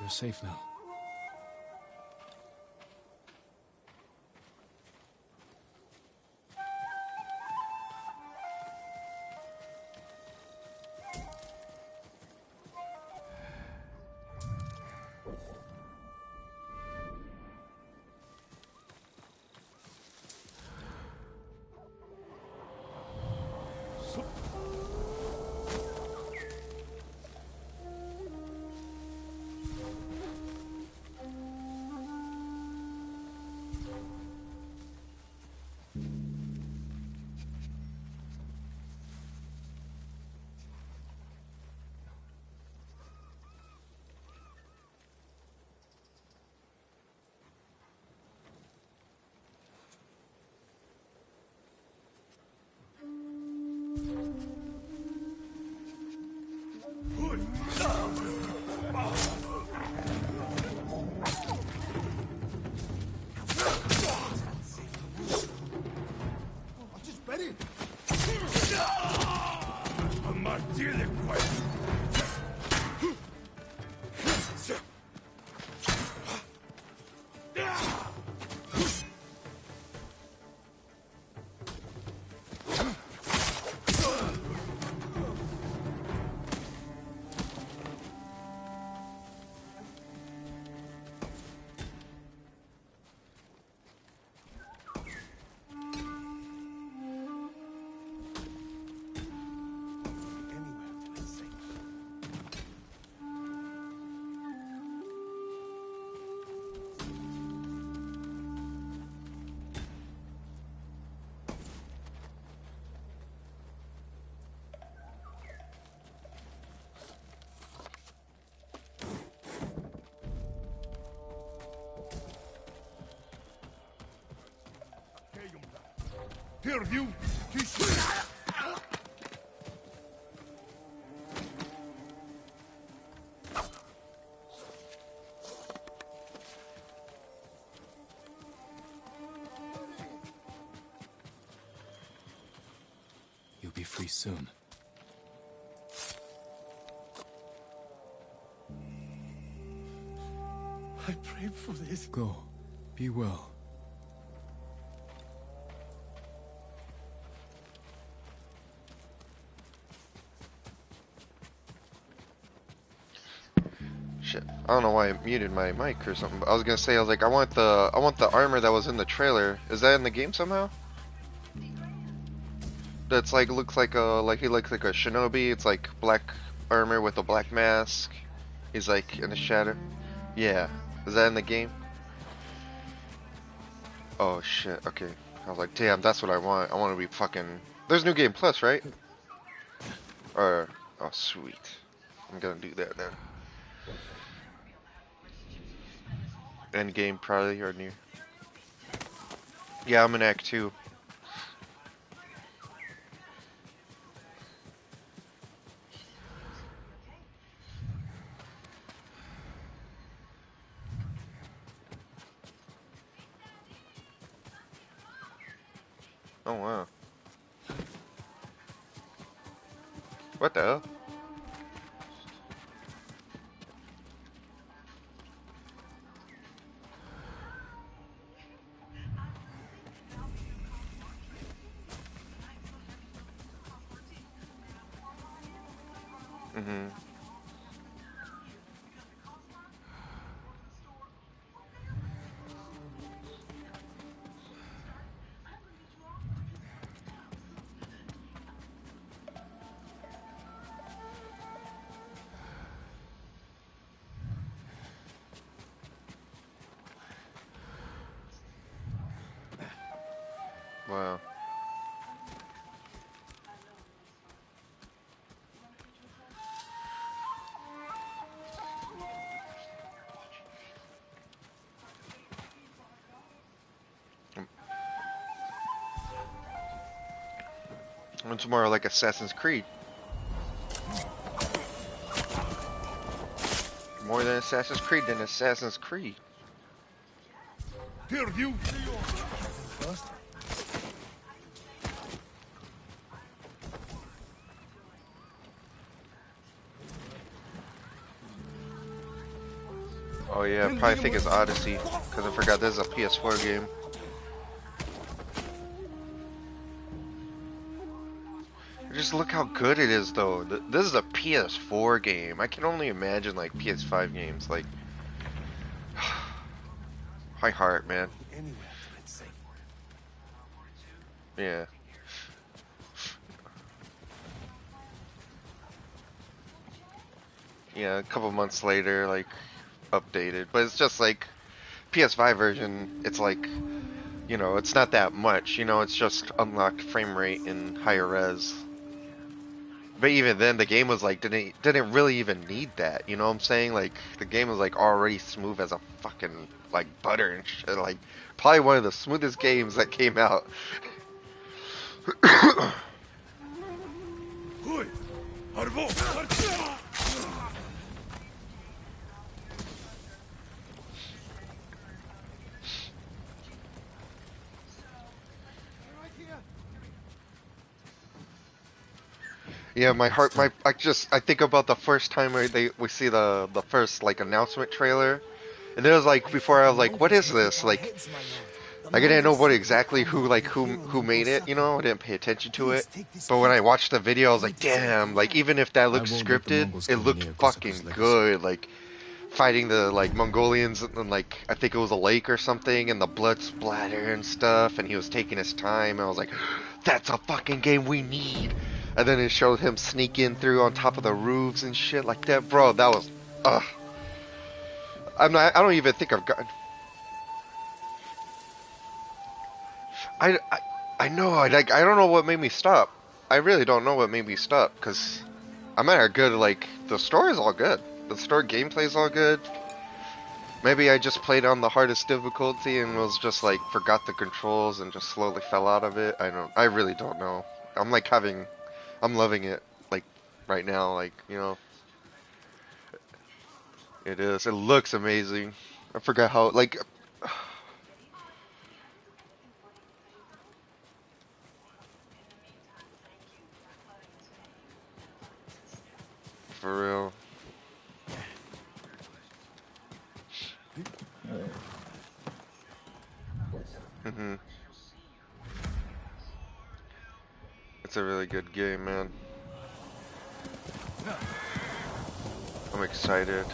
You're safe now. Perdu, You'll be free soon. I prayed for this. Go. Be well. Shit. I don't know why I muted my mic or something, but I was gonna say, I was like, I want the armor that was in the trailer. Is that in the game somehow? That's like, looks like he looks like a shinobi. It's like black armor with a black mask. He's like in the shadow. Yeah. Is that in the game? Oh shit, okay. I was like, damn, that's what I want. I want to be fucking... There's New Game Plus, right? Or... Oh, sweet. I'm gonna do that then. End game probably, or near. Yeah, I'm in Act 2. Oh wow. What the hell? Mm-hmm. Wow. It's more like Assassin's Creed. More than Assassin's Creed than Assassin's Creed. perdu. Oh yeah, probably think it's Odyssey, because I forgot this is a PS4 game. Just look how good it is though. This is a PS4 game. I can only imagine like PS5 games. Like, high heart, man. Anywhere to it safe. Yeah. Yeah, a couple months later, like, updated. But it's just like, PS5 version, it's like, you know, it's not that much. You know, it's just unlocked frame rate and higher res. But even then, the game was like, didn't really even need that. You know what I'm saying? Like, the game was like already smooth as a fucking, like, butter and shit. Like, probably one of the smoothest games that came out. Yeah, my heart, I think about the first time we see the first like announcement trailer, and it was like before I was like, what is this? Like I didn't know what exactly who made it, you know, I didn't pay attention to it. But when I watched the video, I was like, damn, like even if that I looked won't let the scripted, Mongols it come looked near Kosaku's fucking legacy. good. Like fighting the like Mongolians and like I think it was a lake or something, and the blood splatter and stuff, and he was taking his time. And I was like, that's a fucking game we need. And then it showed him sneaking through on top of the roofs and shit like that, bro. That was, ugh. I don't even think I've gotten. I, I know. I don't know what made me stop. I really don't know what made me stop because I'm at a good like the story's all good. The story gameplay's all good. Maybe I just played on the hardest difficulty and was just like forgot the controls and just slowly fell out of it. I really don't know. I'm like I'm loving it like right now, like, you know, it is. It looks amazing. I forgot how like for real. Mhm. It's a really good game, man. I'm excited.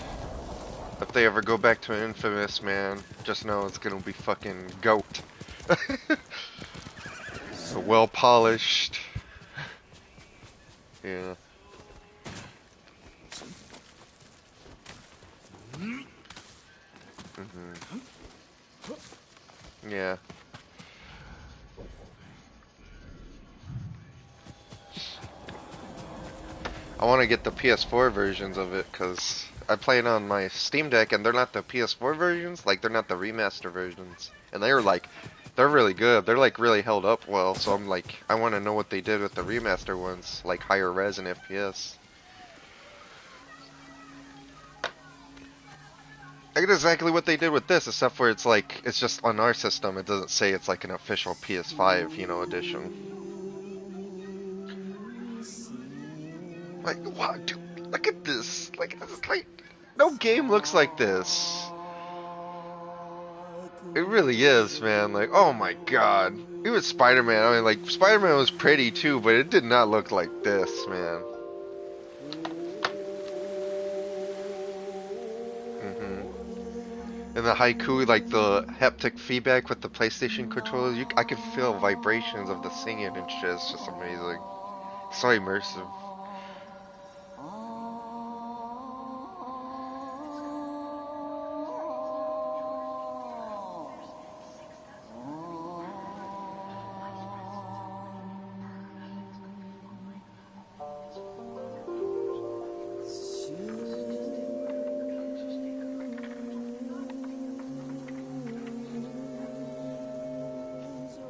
If they ever go back to Infamous, man, just know it's gonna be fucking goat. So well polished. Yeah. Mhm. Yeah. I want to get the PS4 versions of it because I play it on my Steam Deck and they're not the PS4 versions, like they're not the remaster versions. And they're like, they're really good. They're like really held up well. So I'm like, I want to know what they did with the remaster ones, like higher res and FPS. I get exactly what they did with this, except for it's like, it's just on our system. It doesn't say it's like an official PS5, you know, edition. Like, wow, dude, look at this. Like, it's like, no game looks like this. It really is, man. Like, oh my god. Even Spider-Man, I mean, like, Spider-Man was pretty too, but it did not look like this, man. hmm And the haiku, like the haptic feedback with the PlayStation controller, I can feel vibrations of the singing and shit. It's just amazing. So immersive.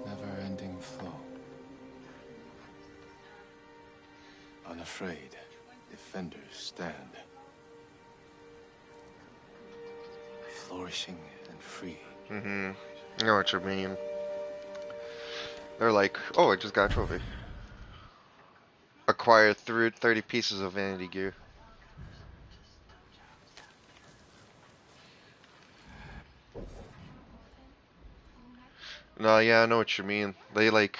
Never-ending flow. Unafraid, defenders stand. Flourishing and free. I know what you mean. They're like, oh, I just got a trophy. Acquire 30 pieces of vanity gear. No, yeah, I know what you mean. They like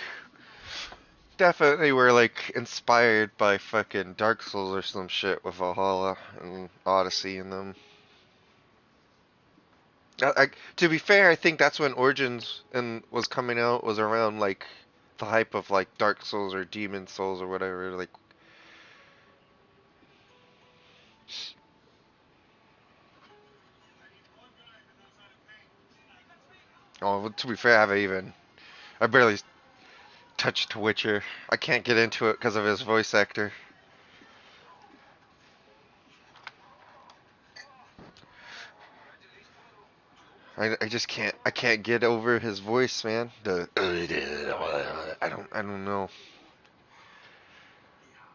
definitely were like inspired by fucking Dark Souls or some shit with Valhalla and Odyssey in them. To be fair, I think that's when Origins and was coming out was around like the hype of like Dark Souls or Demon Souls or whatever. Like, oh, well, to be fair, I barely touched Witcher. I can't get into it because of his voice actor. I just can't get over his voice, man. I don't know.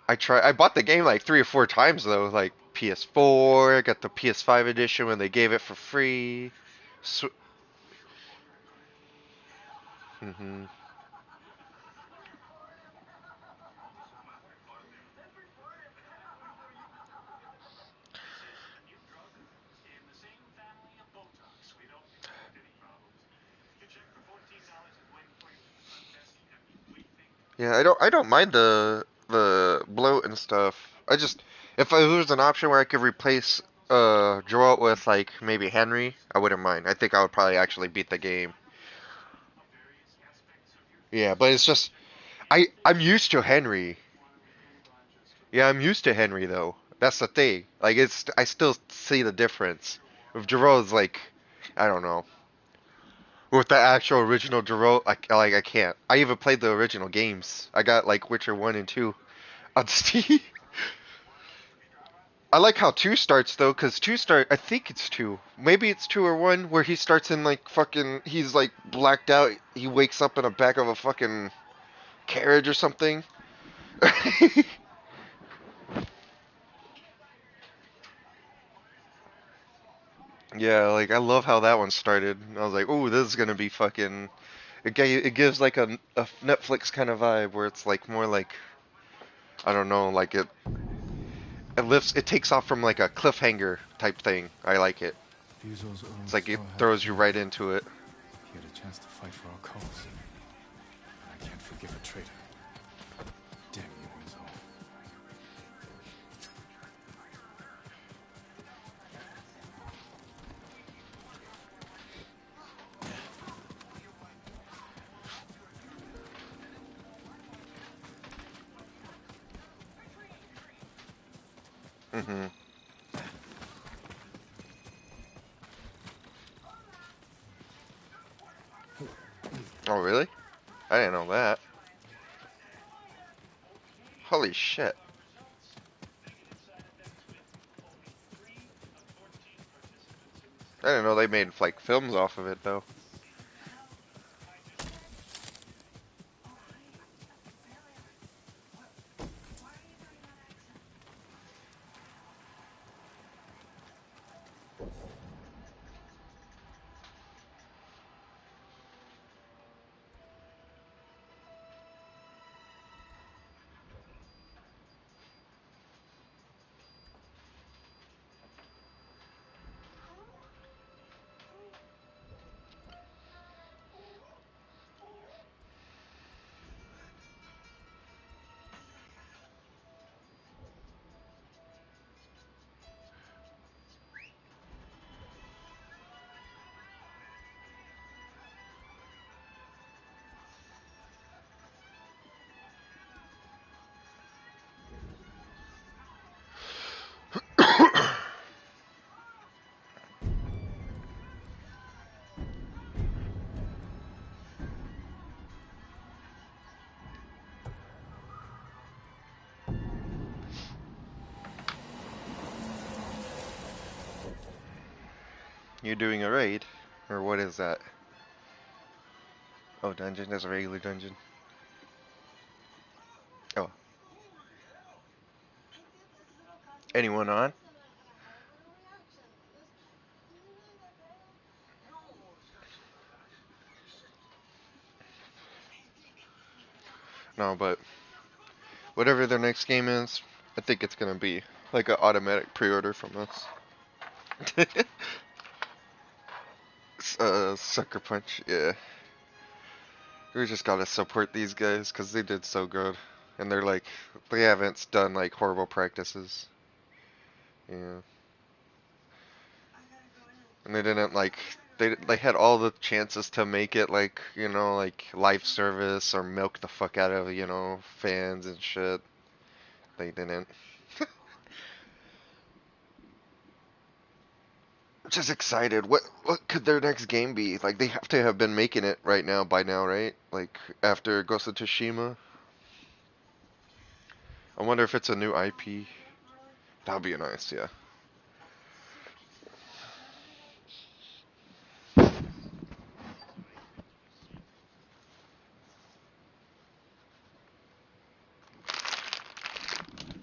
I bought the game like 3 or 4 times though, like PS4, I got the PS5 edition when they gave it for free. Sw hmm Yeah, I don't mind the bloat and stuff. I just if there was an option where I could replace Geralt with like maybe Henry, I wouldn't mind. I think I would probably actually beat the game. Yeah, but it's just I'm used to Henry. Yeah, I'm used to Henry though. That's the thing. Like it's I still see the difference. With Geralt's like I don't know. With the actual original Geralt, I can't. I even played the original games. I got like Witcher 1 and 2 on Steam. I like how 2 starts though, cause 2 start. I think it's 2. Maybe it's 2 or 1, where he starts in like fucking. He's like blacked out. He wakes up in the back of a fucking carriage or something. Yeah, like I love how that one started. I was like, oh, this is gonna be fucking. It gives like a Netflix kind of vibe where it's like more like I don't know, like it takes off from like a cliffhanger type thing. I like it. Fusel's own It's like it star had throws you failed. right into it. He had a chance to fight for our cause. I can't forgive a traitor. Damn you, Winslow. hmm Oh, really? I didn't know that. Holy shit. I didn't know they made like films off of it though. You're doing a raid? Or what is that? Oh, dungeon? That's a regular dungeon. Oh. Anyone on? No, but whatever their next game is, I think it's gonna be like an automatic pre-order from us. Sucker Punch, yeah. We just gotta support these guys because they did so good, and they're like they haven't done like horrible practices. Yeah, and they didn't like they had all the chances to make it like like live service or milk the fuck out of fans and shit. They didn't. I'm just excited. What could their next game be? Like they have to have been making it right now by now, right? Like after Ghost of Tsushima. I wonder if it's a new IP. That'd be nice, yeah.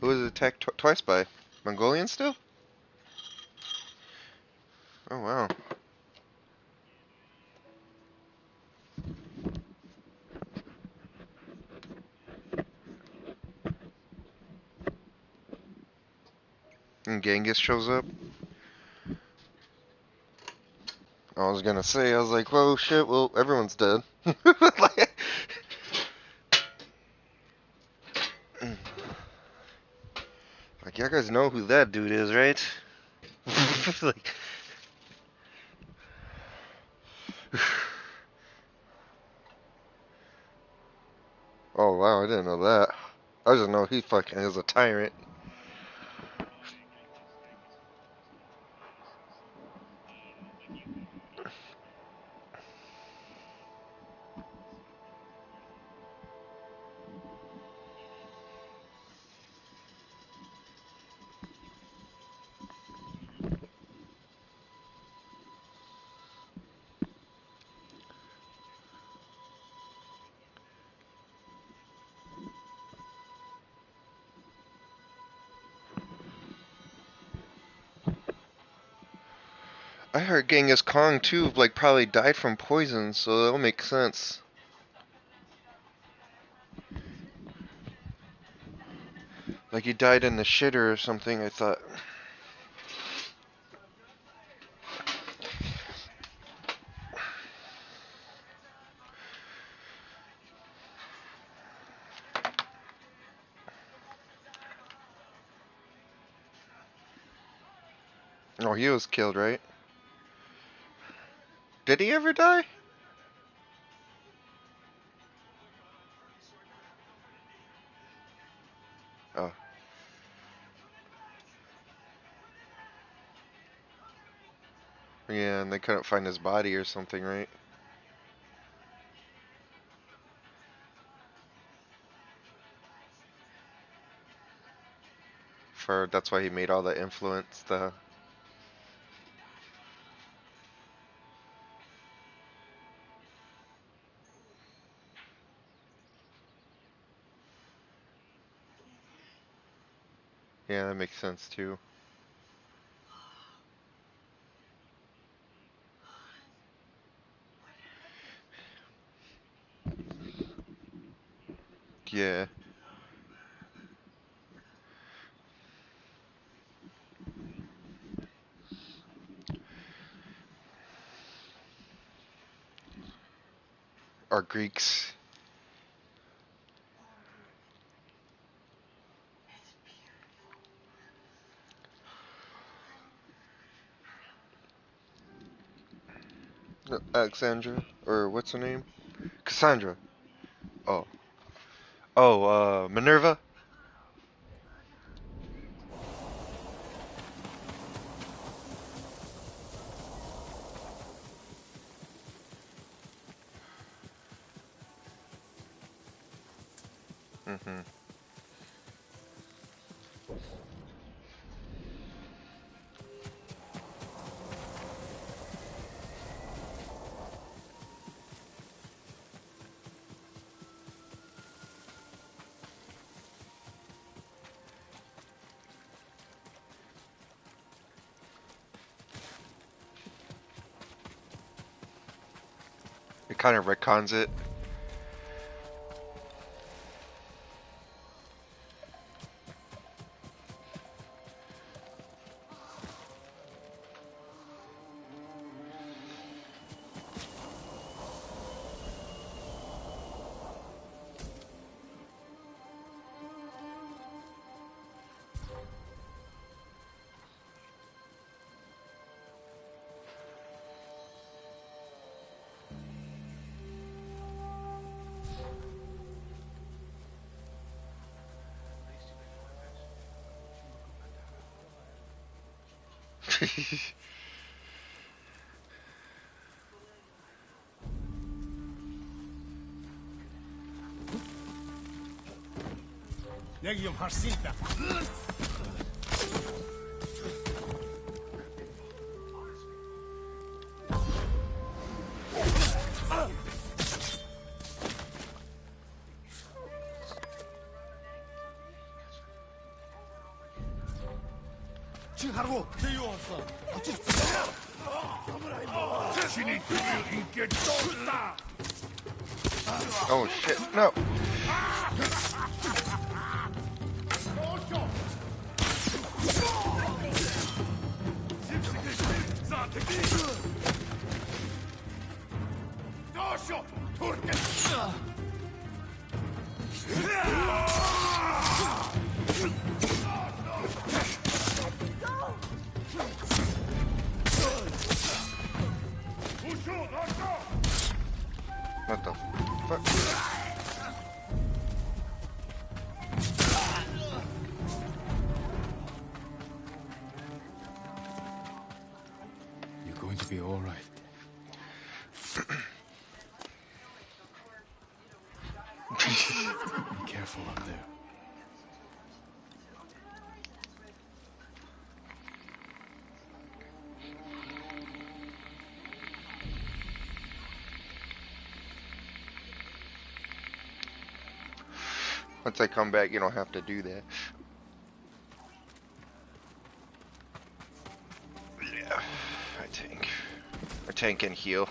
Who was attacked twice by? Mongolians still? Oh wow. And Genghis shows up. I was gonna say, I was like, whoa, shit, well, everyone's dead. Like, you guys know who that dude is, right? Like, oh wow, I didn't know that. I just know he fucking is a tyrant. I heard Genghis Khan too, like probably died from poison, so that'll make sense. Like he died in the shitter or something, I thought. Oh, he was killed, right? Did he ever die? Oh, yeah, and they couldn't find his body or something, right? For that's why he made all the influence. The yeah, that makes sense too. Yeah, or Greeks. Alexandra, or what's her name? Cassandra. Oh, Minerva. Mm-hmm. It kind of retcons it. 내기 좀 할 수 있다. 지금 하라고 제유 없어. 자신이 그를 인게 떴다. Oh shit, no. What the fuck? You're going to be all right. Be careful up there. Once I come back, you don't have to do that. Yeah, I tank and heal.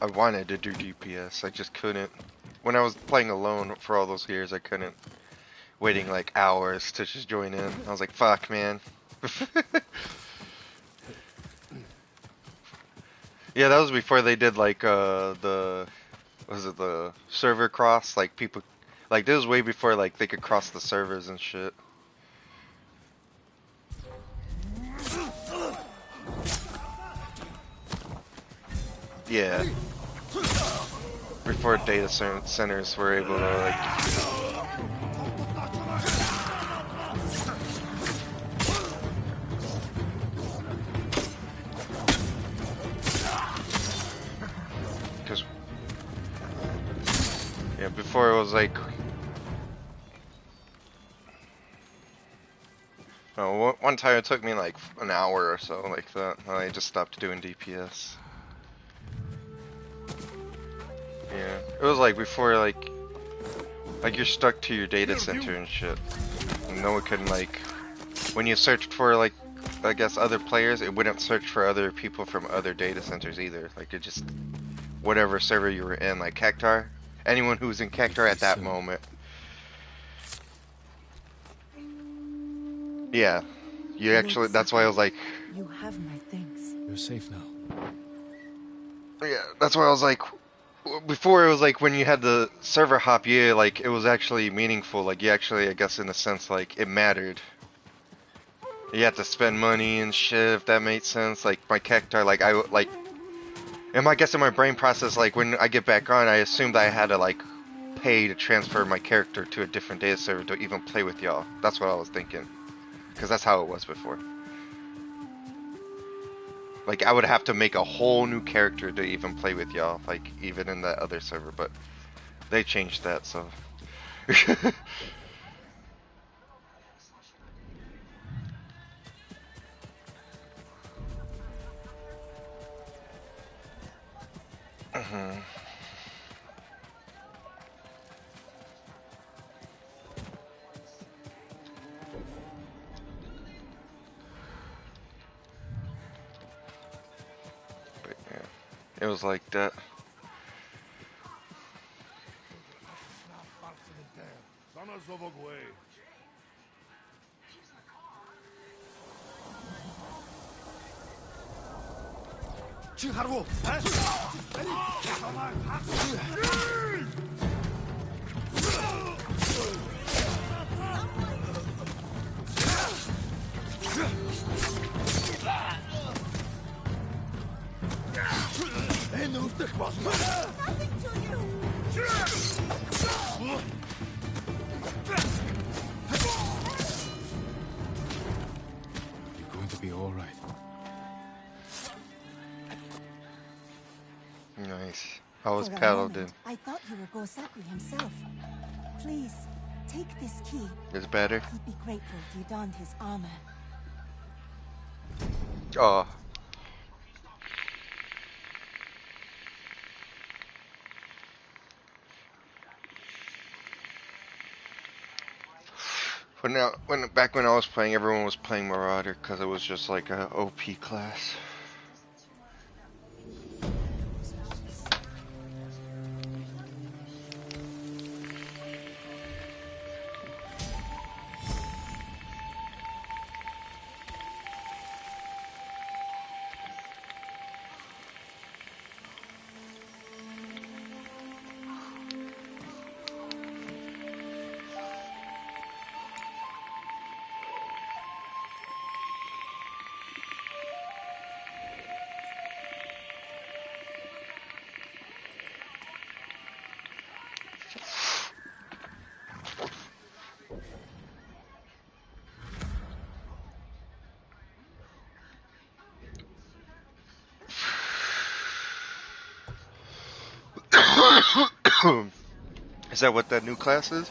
I wanted to do DPS, I just couldn't. When I was playing alone for all those years, I couldn't. Waiting like hours to just join in. I was like, fuck, man. Yeah, that was before they did like the server cross, like people like this was way before like they could cross the servers and shit. Yeah. Before data centers were able to like yeah, before it was like oh, one time it took me like an hour or so like that. I just stopped doing DPS. Yeah, it was like before like you're stuck to your data center and shit. And no one can like when you searched for like I guess other players, it wouldn't search for other people from other data centers either. Like it just whatever server you were in, like Cactar. Anyone who was in Cactar at that moment. Yeah. You actually, that's why I was like... You have my things. You're safe now. Yeah, that's why I was like... Before it was like when you had the server hop, yeah, like it was actually meaningful. Like you actually, I guess in a sense, like it mattered. You had to spend money and shit, if that made sense. Like my Cactar, like I, like... And I guess in my brain process, like when I get back on, I assumed I had to like pay to transfer my character to a different data server to even play with y'all. That's what I was thinking, because that's how it was before. Like I would have to make a whole new character to even play with y'all, like even in that other server. But they changed that, so. But yeah, it was like that. 지금 하라고. Nothing to you. I was For a paddled in. moment, I thought you were Gosaku himself. Please, take this key. It's better. He'd be grateful if you donned his armor. Oh. Back when I was playing, everyone was playing Marauder because it was just like a OP class. Is that what that new class is?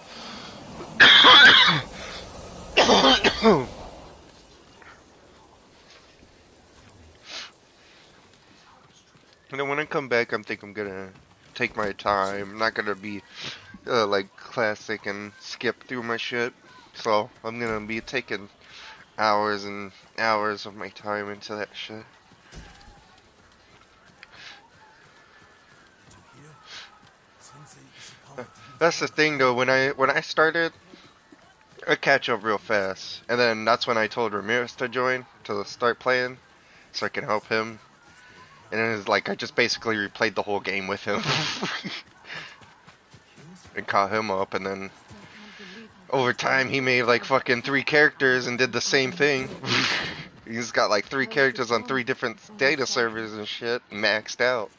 And then when I come back, I think I'm gonna take my time. I'm not gonna be like classic and skip through my shit. So I'm gonna be taking hours and hours of my time into that shit. That's the thing though. When I started, I catch up real fast, and then that's when I told Ramirez to join to start playing, so I can help him. And then it's like I just basically replayed the whole game with him and caught him up, and then over time he made like fucking 3 characters and did the same thing. He's got like 3 characters on 3 different data servers and shit, maxed out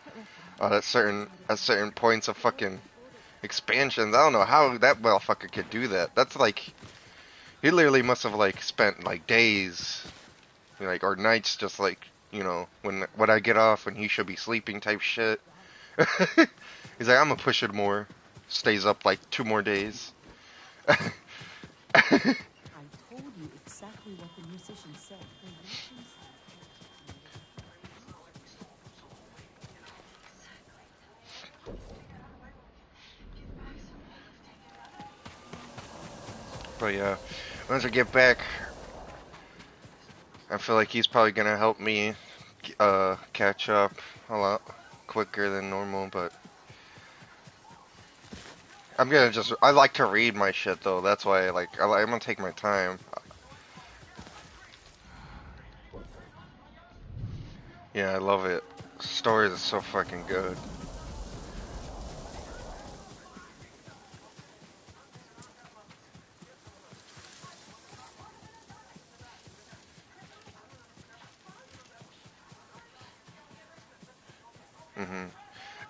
at certain points of fucking expansions. I don't know how that motherfucker could do that. That's like he literally must have like spent like days, like or nights, just like when I get off when he should be sleeping type shit. He's like, I'm gonna push it more. Stays up like 2 more days. I told you exactly what the musician said. But yeah, once I get back, I feel like he's probably gonna help me catch up a lot quicker than normal, but I like to read my shit though, that's why I'm gonna take my time. Yeah, I love it. Stories are so fucking good.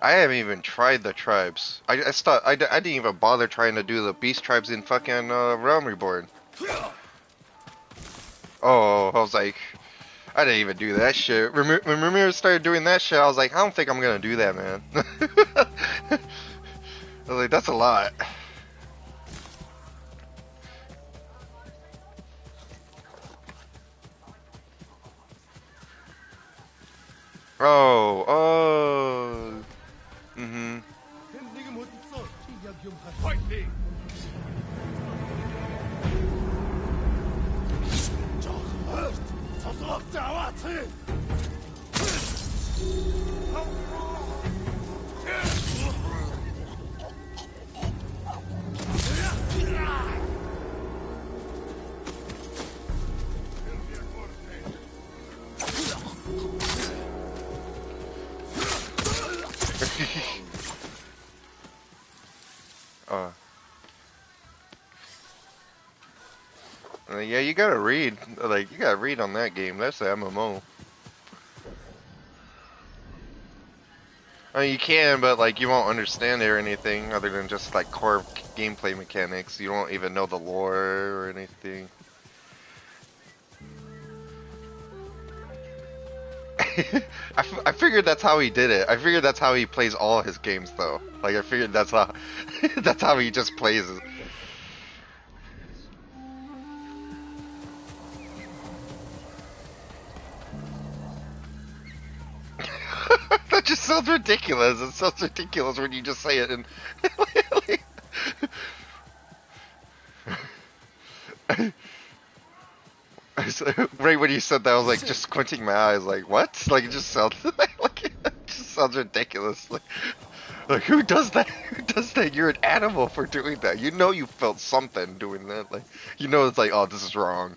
I haven't even tried the tribes. I didn't even bother trying to do the beast tribes in fucking Realm Reborn. Oh, I was like, I didn't even do that shit. When Ramirez started doing that shit, I was like, I don't think I'm gonna do that, man. I was like, that's a lot. Oh. Mm-hmm. Yeah, you gotta read. Like, you gotta read on that game. That's the MMO. I mean, you can, but like, you won't understand it or anything other than just like core gameplay mechanics. You won't even know the lore or anything. I figured that's how he did it. I figured that's how he plays all his games, though. Like I figured that's how that's how he just plays. That just sounds ridiculous. It sounds ridiculous when you just say it and right when you said that, I was like just squinting my eyes, like what? Like it just sounds like it just sounds ridiculous. Like who does that? Who does that? You're an animal for doing that. You know you felt something doing that. Like you know it's like, oh, this is wrong.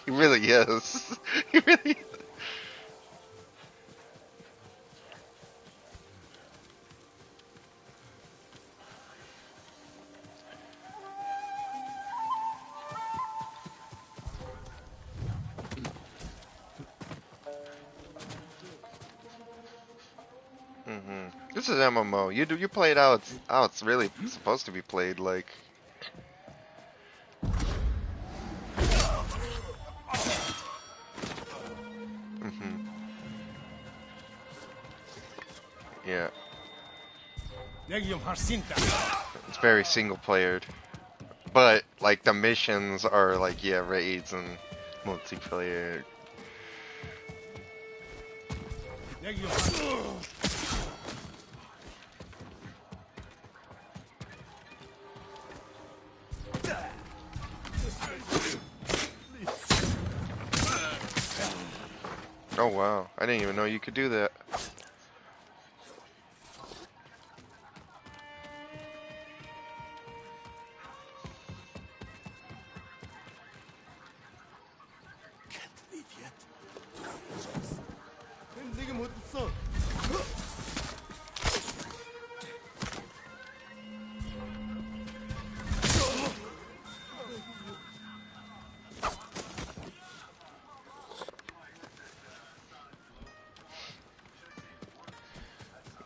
He really is. He really is. This is MMO. You play it how it's really supposed to be played. Like, yeah, 내기 좀 할 수 있다. it's very single playered. But like the missions are like raids and multiplayer. 내기 좀 할. Oh wow, I didn't even know you could do that. 내게 못 써.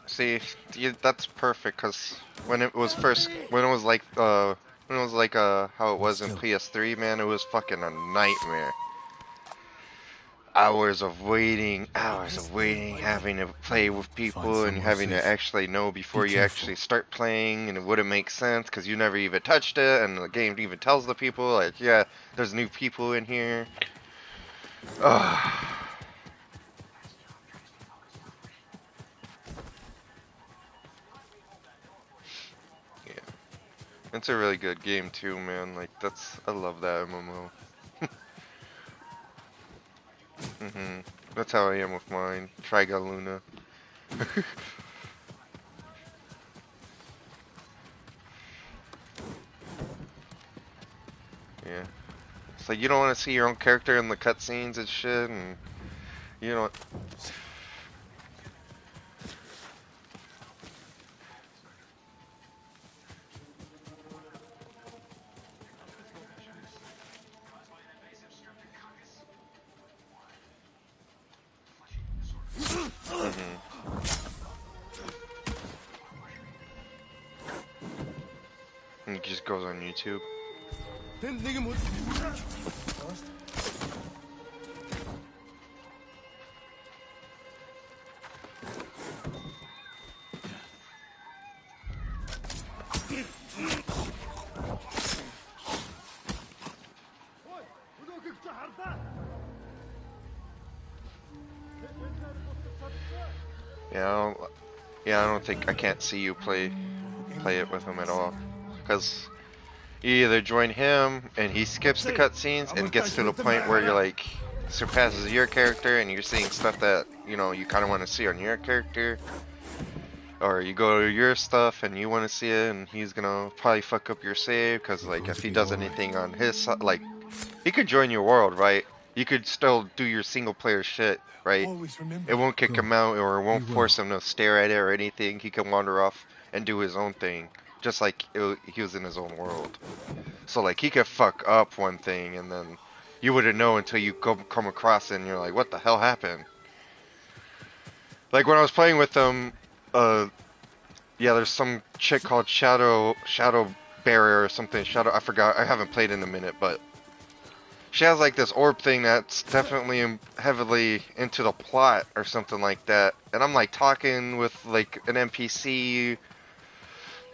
See, that's perfect because when it was like how it was in PS3, man, it was fucking a nightmare. Hours of waiting, having to play with people and having to actually know before you actually start playing, and it wouldn't make sense because you never even touched it, and the game even tells the people like, yeah, there's new people in here. Ugh. It's a really good game too, man. Like I love that MMO. That's how I am with mine. Triga Luna. Yeah. It's like you don't want to see your own character in the cutscenes and shit, and you know. And it just goes on YouTube. 내게 못. I don't think I can't see you play it with him at all, because you either join him and he skips the cutscenes and gets to the point where you're like surpasses your character and you're seeing stuff that you kind of want to see on your character, or you go to your stuff and you want to see it and he's gonna probably fuck up your save because like if he does anything on his side, like he could join your world, right? You could still do your single player shit, right? It won't kick him out or it won't force him to stare at it or anything. He can wander off and do his own thing, just like he was in his own world. So like he could fuck up one thing and then you wouldn't know until you come across it and you're like, what the hell happened? Like when I was playing with him, Yeah, there's some chick called Shadow Bearer or something. I forgot. I haven't played in a minute, but she has like this orb thing that's definitely heavily into the plot or something like that. And I'm like talking with like an NPC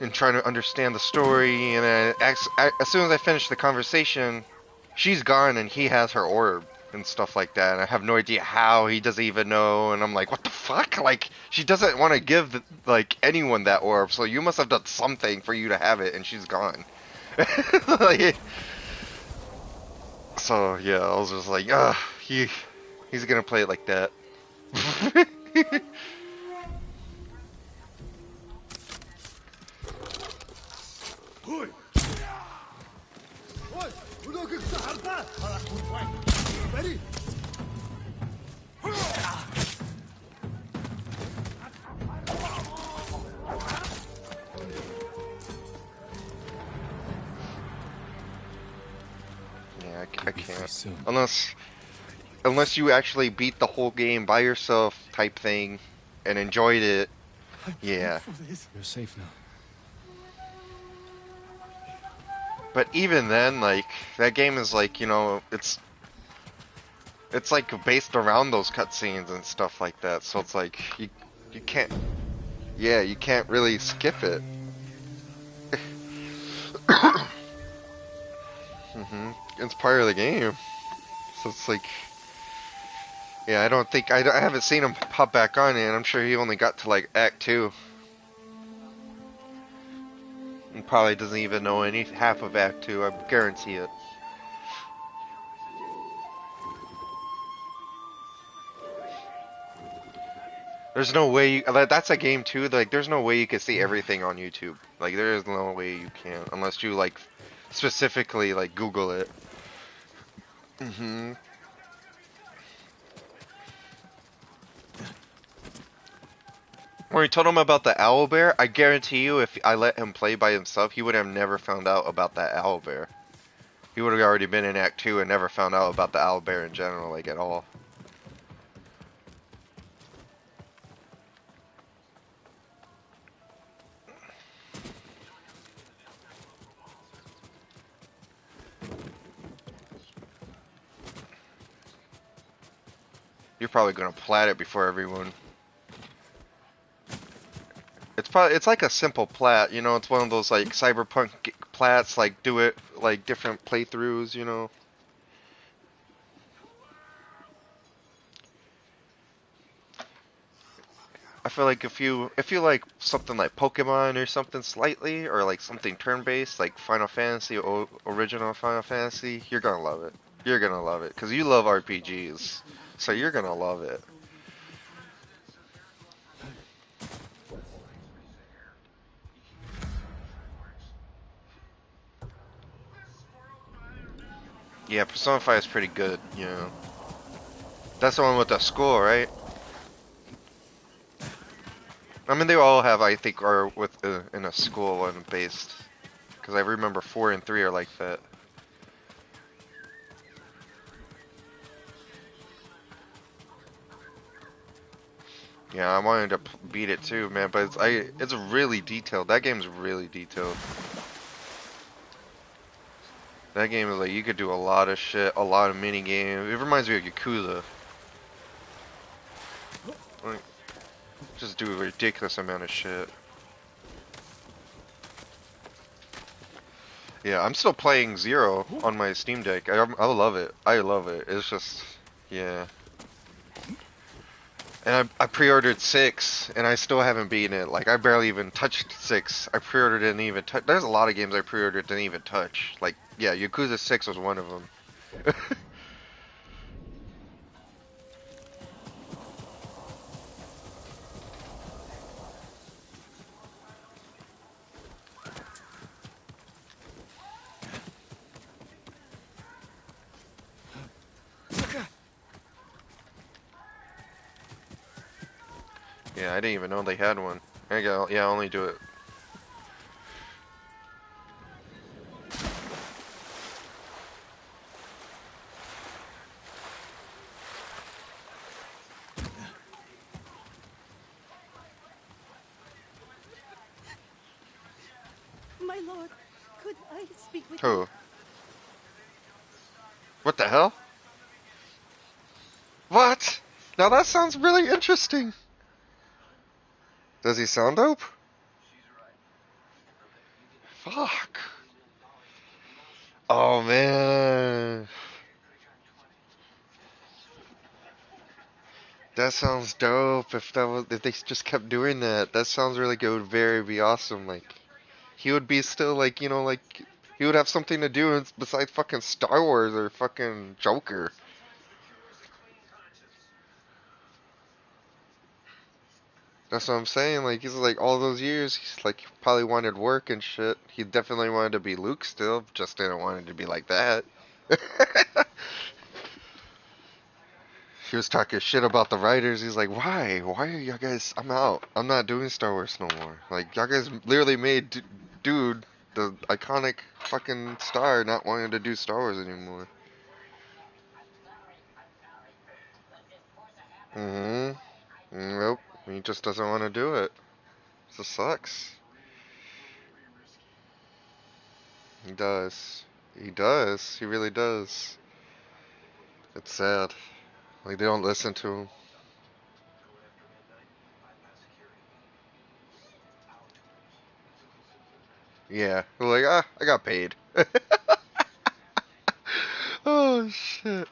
and trying to understand the story. And then as soon as I finish the conversation, she's gone and he has her orb and stuff like that. And I have no idea how he doesn't even know. And I'm like, what the fuck? Like, she doesn't want to give like anyone that orb. So you must have done something for you to have it, and she's gone. Like, so yeah, I was just like, he's gonna play it like that. Yeah, I Be free can't soon. unless you actually beat the whole game by yourself type thing and enjoyed it. I Yeah. paid for this. You're safe now. But even then, like, that game is like, you know, it's like based around those cutscenes and stuff like that. So it's like you can't, yeah, you can't really skip it. It's part of the game. So it's like, yeah, I don't think I haven't seen him pop back on it, and I'm sure he only got to like Act 2. He probably doesn't even know any half of Act 2. I guarantee it. There's no way that's a game too. Like, there's no way you can see everything on YouTube. Like, there is no way you can unless you like specifically like Google it. When we told him about the owl bear, I guarantee you, if I let him play by himself, he would have never found out about that owl bear. He would have already been in Act 2 and never found out about the owl bear in general, like at all. You're probably gonna plat it before everyone. It's like a simple plat, you know. It's one of those like cyberpunk plats, like do it like different playthroughs, you know. I feel like if you like something like Pokemon or something slightly, or like something turn-based like Final Fantasy or original Final Fantasy, you're gonna love it. You're gonna love it because you love RPGs, so you're gonna love it. Yeah, Persona 5 is pretty good, you know. That's the one with the school, right? I mean, they all have, I think, are with in a school one based. Because I remember 4 and 3 are like that. Yeah, I wanted to beat it too, man, but it's really detailed. That game's really detailed. That game is like, you could do a lot of shit, a lot of mini games. It reminds me of Yakuza. Like, just do a ridiculous amount of shit. Yeah, I'm still playing Zero on my Steam Deck. I love it. I love it. It's just, yeah. And I pre-ordered 6, and I still haven't beaten it. Like, I barely even touched 6. I pre-ordered it and even touch. There's a lot of games I pre-ordered didn't even touch. Like, yeah, Yakuza 6 was one of them. Yeah, I didn't even know they had one. Yeah, I'll only do it. lord, could I speak with Who? you? What the hell? What? Now that sounds really interesting. Does he sound dope? Fuck. Oh man. That sounds dope. If they just kept doing that, that sounds really good. It would very be awesome. Like he would be still like, you know, like he would have something to do besides fucking Star Wars or fucking Joker. That's what I'm saying. Like he's like all those years, he's like probably wanted work and shit. He definitely wanted to be Luke still, just didn't want it to be like that. He was talking shit about the writers. He's like, why? Why are y'all guys? I'm out. I'm not doing Star Wars no more. Like y'all guys literally made dude the iconic fucking star not wanting to do Star Wars anymore. Mm-hmm. Nope. He just doesn't want to do it. It sucks. He does. He does. He really does. It's sad. Like they don't listen to him. Yeah. They're like, I got paid. Oh shit.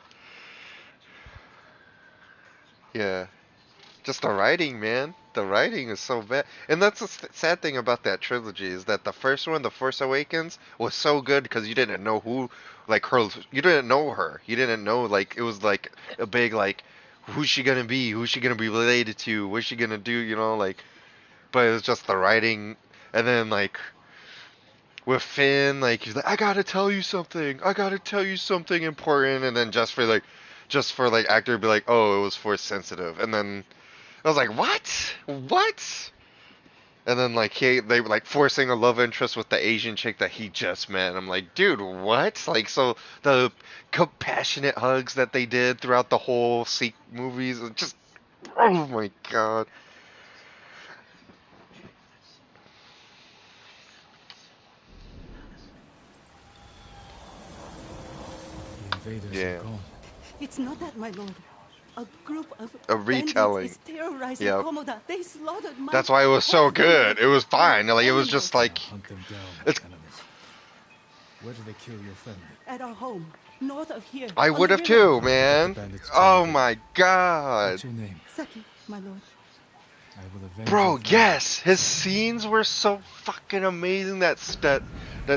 Yeah. Just the writing, man. The writing is so bad. And that's the sad thing about that trilogy is that the first one, The Force Awakens, was so good because you didn't know who, like, her, you didn't know her. You didn't know, like, it was like a big, like, who's she gonna be? Who's she gonna be related to? What's she gonna do? You know, like, but it was just the writing. And then, like, with Finn, like, he's like, I gotta tell you something. I gotta tell you something important. And then just for, like, actor to be like, oh, it was force sensitive. And then I was like, what? What? And then like they were like forcing a love interest with the Asian chick that he just met. I'm like, dude, what? Like, so the compassionate hugs that they did throughout the whole movies, just oh my god. The invaders are Yeah, gone. It's not that, my lord. A group of a bandits retelling. is terrorizing Yep. Komoda. They slaughtered my That's why it was whole so good. family. It was My fine. Like it was animals. just like Now hunt them down, it's. enemy. Where did they kill your family? At our home, north of here, I on would the have river. too, I'll have to get the man. bandits to you Oh then. my god. What's your name? Saki, my lord. I will avenge your Bro, family. yes, his scenes were so fucking amazing. That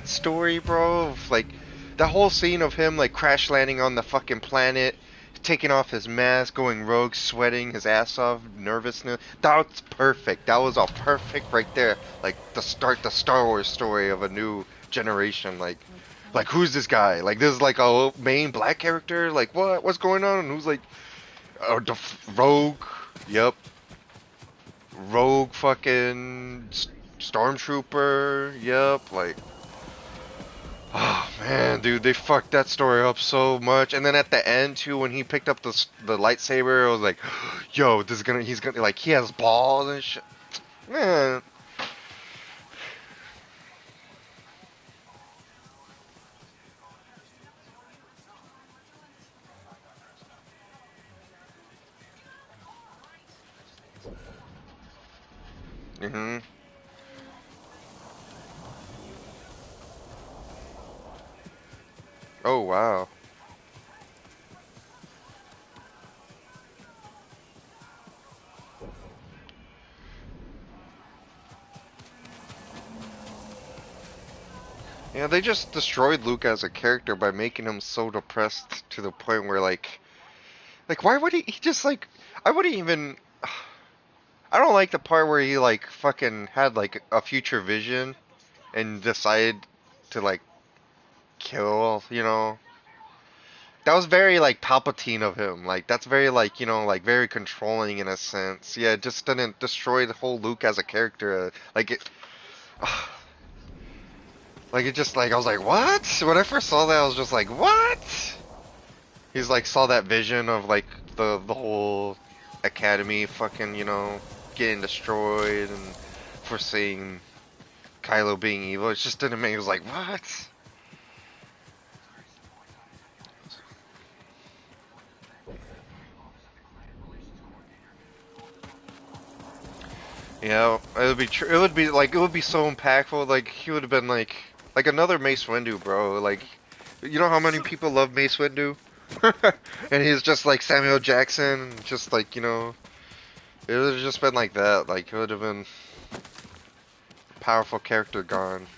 story, bro, of like that whole scene of him like crash landing on the fucking planet, taking off his mask, going rogue, sweating his ass off, nervousness. That's perfect. That was all perfect right there. Like to start the Star Wars story of a new generation. Like who's this guy? Like this is like a main black character. Like what? What's going on? And who's like the rogue? Yep. Rogue fucking stormtrooper. Yep, like oh man, dude, they fucked that story up so much. And then at the end too, when he picked up the lightsaber, I was like, yo, he's gonna like he has balls and shit. Man, mhm. Oh wow. Yeah, they just destroyed Luke as a character by making him so depressed to the point where like why would he just like I wouldn't even I don't like the part where he like fucking had like a future vision and decided to like kill, you know. That was very like Palpatine of him. Like that's very like, you know, like very controlling in a sense. Yeah, it just didn't destroy the whole Luke as a character. Like it like it just like I was like, "What?" When I first saw that, I was just like, "What?" He's like saw that vision of like the whole academy fucking, you know, getting destroyed and foreseeing Kylo being evil. It just didn't make. It was like, what? Yeah, it would be true. It would be like it would be so impactful. Like he would have been like another Mace Windu, bro. Like, you know how many people love Mace Windu, and he's just like Samuel Jackson, just like it would have just been like that. Like it would have been a powerful character gone.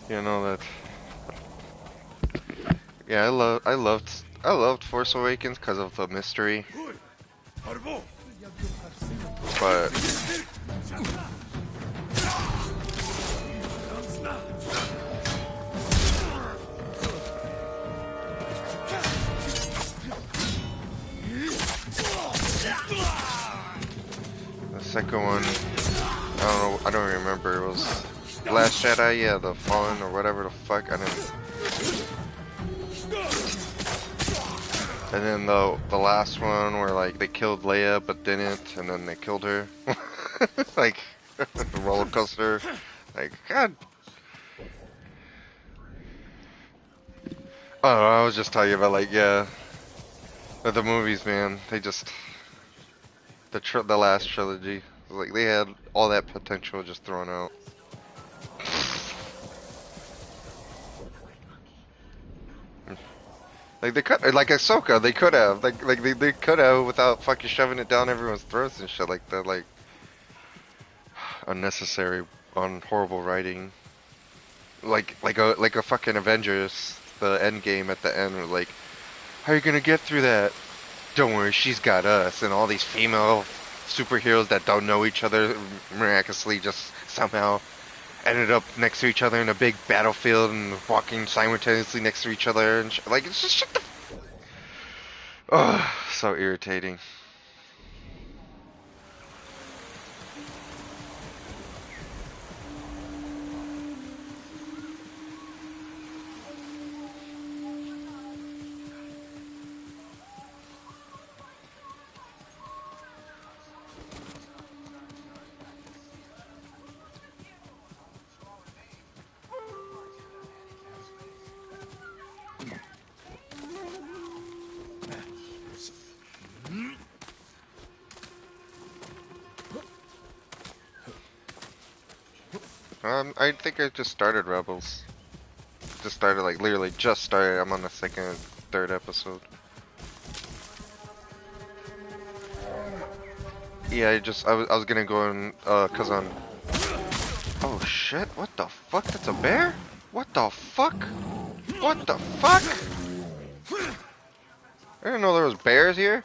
You know that. Yeah, I loved Force Awakens because of the mystery, but the second one, I don't know, I don't remember. It was Last Jedi, yeah, the Fallen or whatever the fuck. I didn't. And then the last one where like they killed Leia but didn't, and then they killed her, like the roller coaster. Like God. Oh, I was just telling you about like yeah, the movies, man. They just the last trilogy, like they had all that potential just thrown out. Like they could, like Ahsoka, they could have, like they could have without fucking shoving it down everyone's throats and shit like that, like unnecessary, on horrible writing. Like a fucking Avengers, the end game at the end, was like, how are you gonna get through that? Don't worry, she's got us, and all these female superheroes that don't know each other miraculously just somehow ended up next to each other in a big battlefield and walking simultaneously next to each other and like it's just shut the. Oh, so irritating. I think I just started Rebels. Just started, like, literally just started. I'm on the second, third episode. Yeah, I was gonna go in, cause on... Oh shit, what the fuck? That's a bear? What the fuck? What the fuck? I didn't know there was bears here.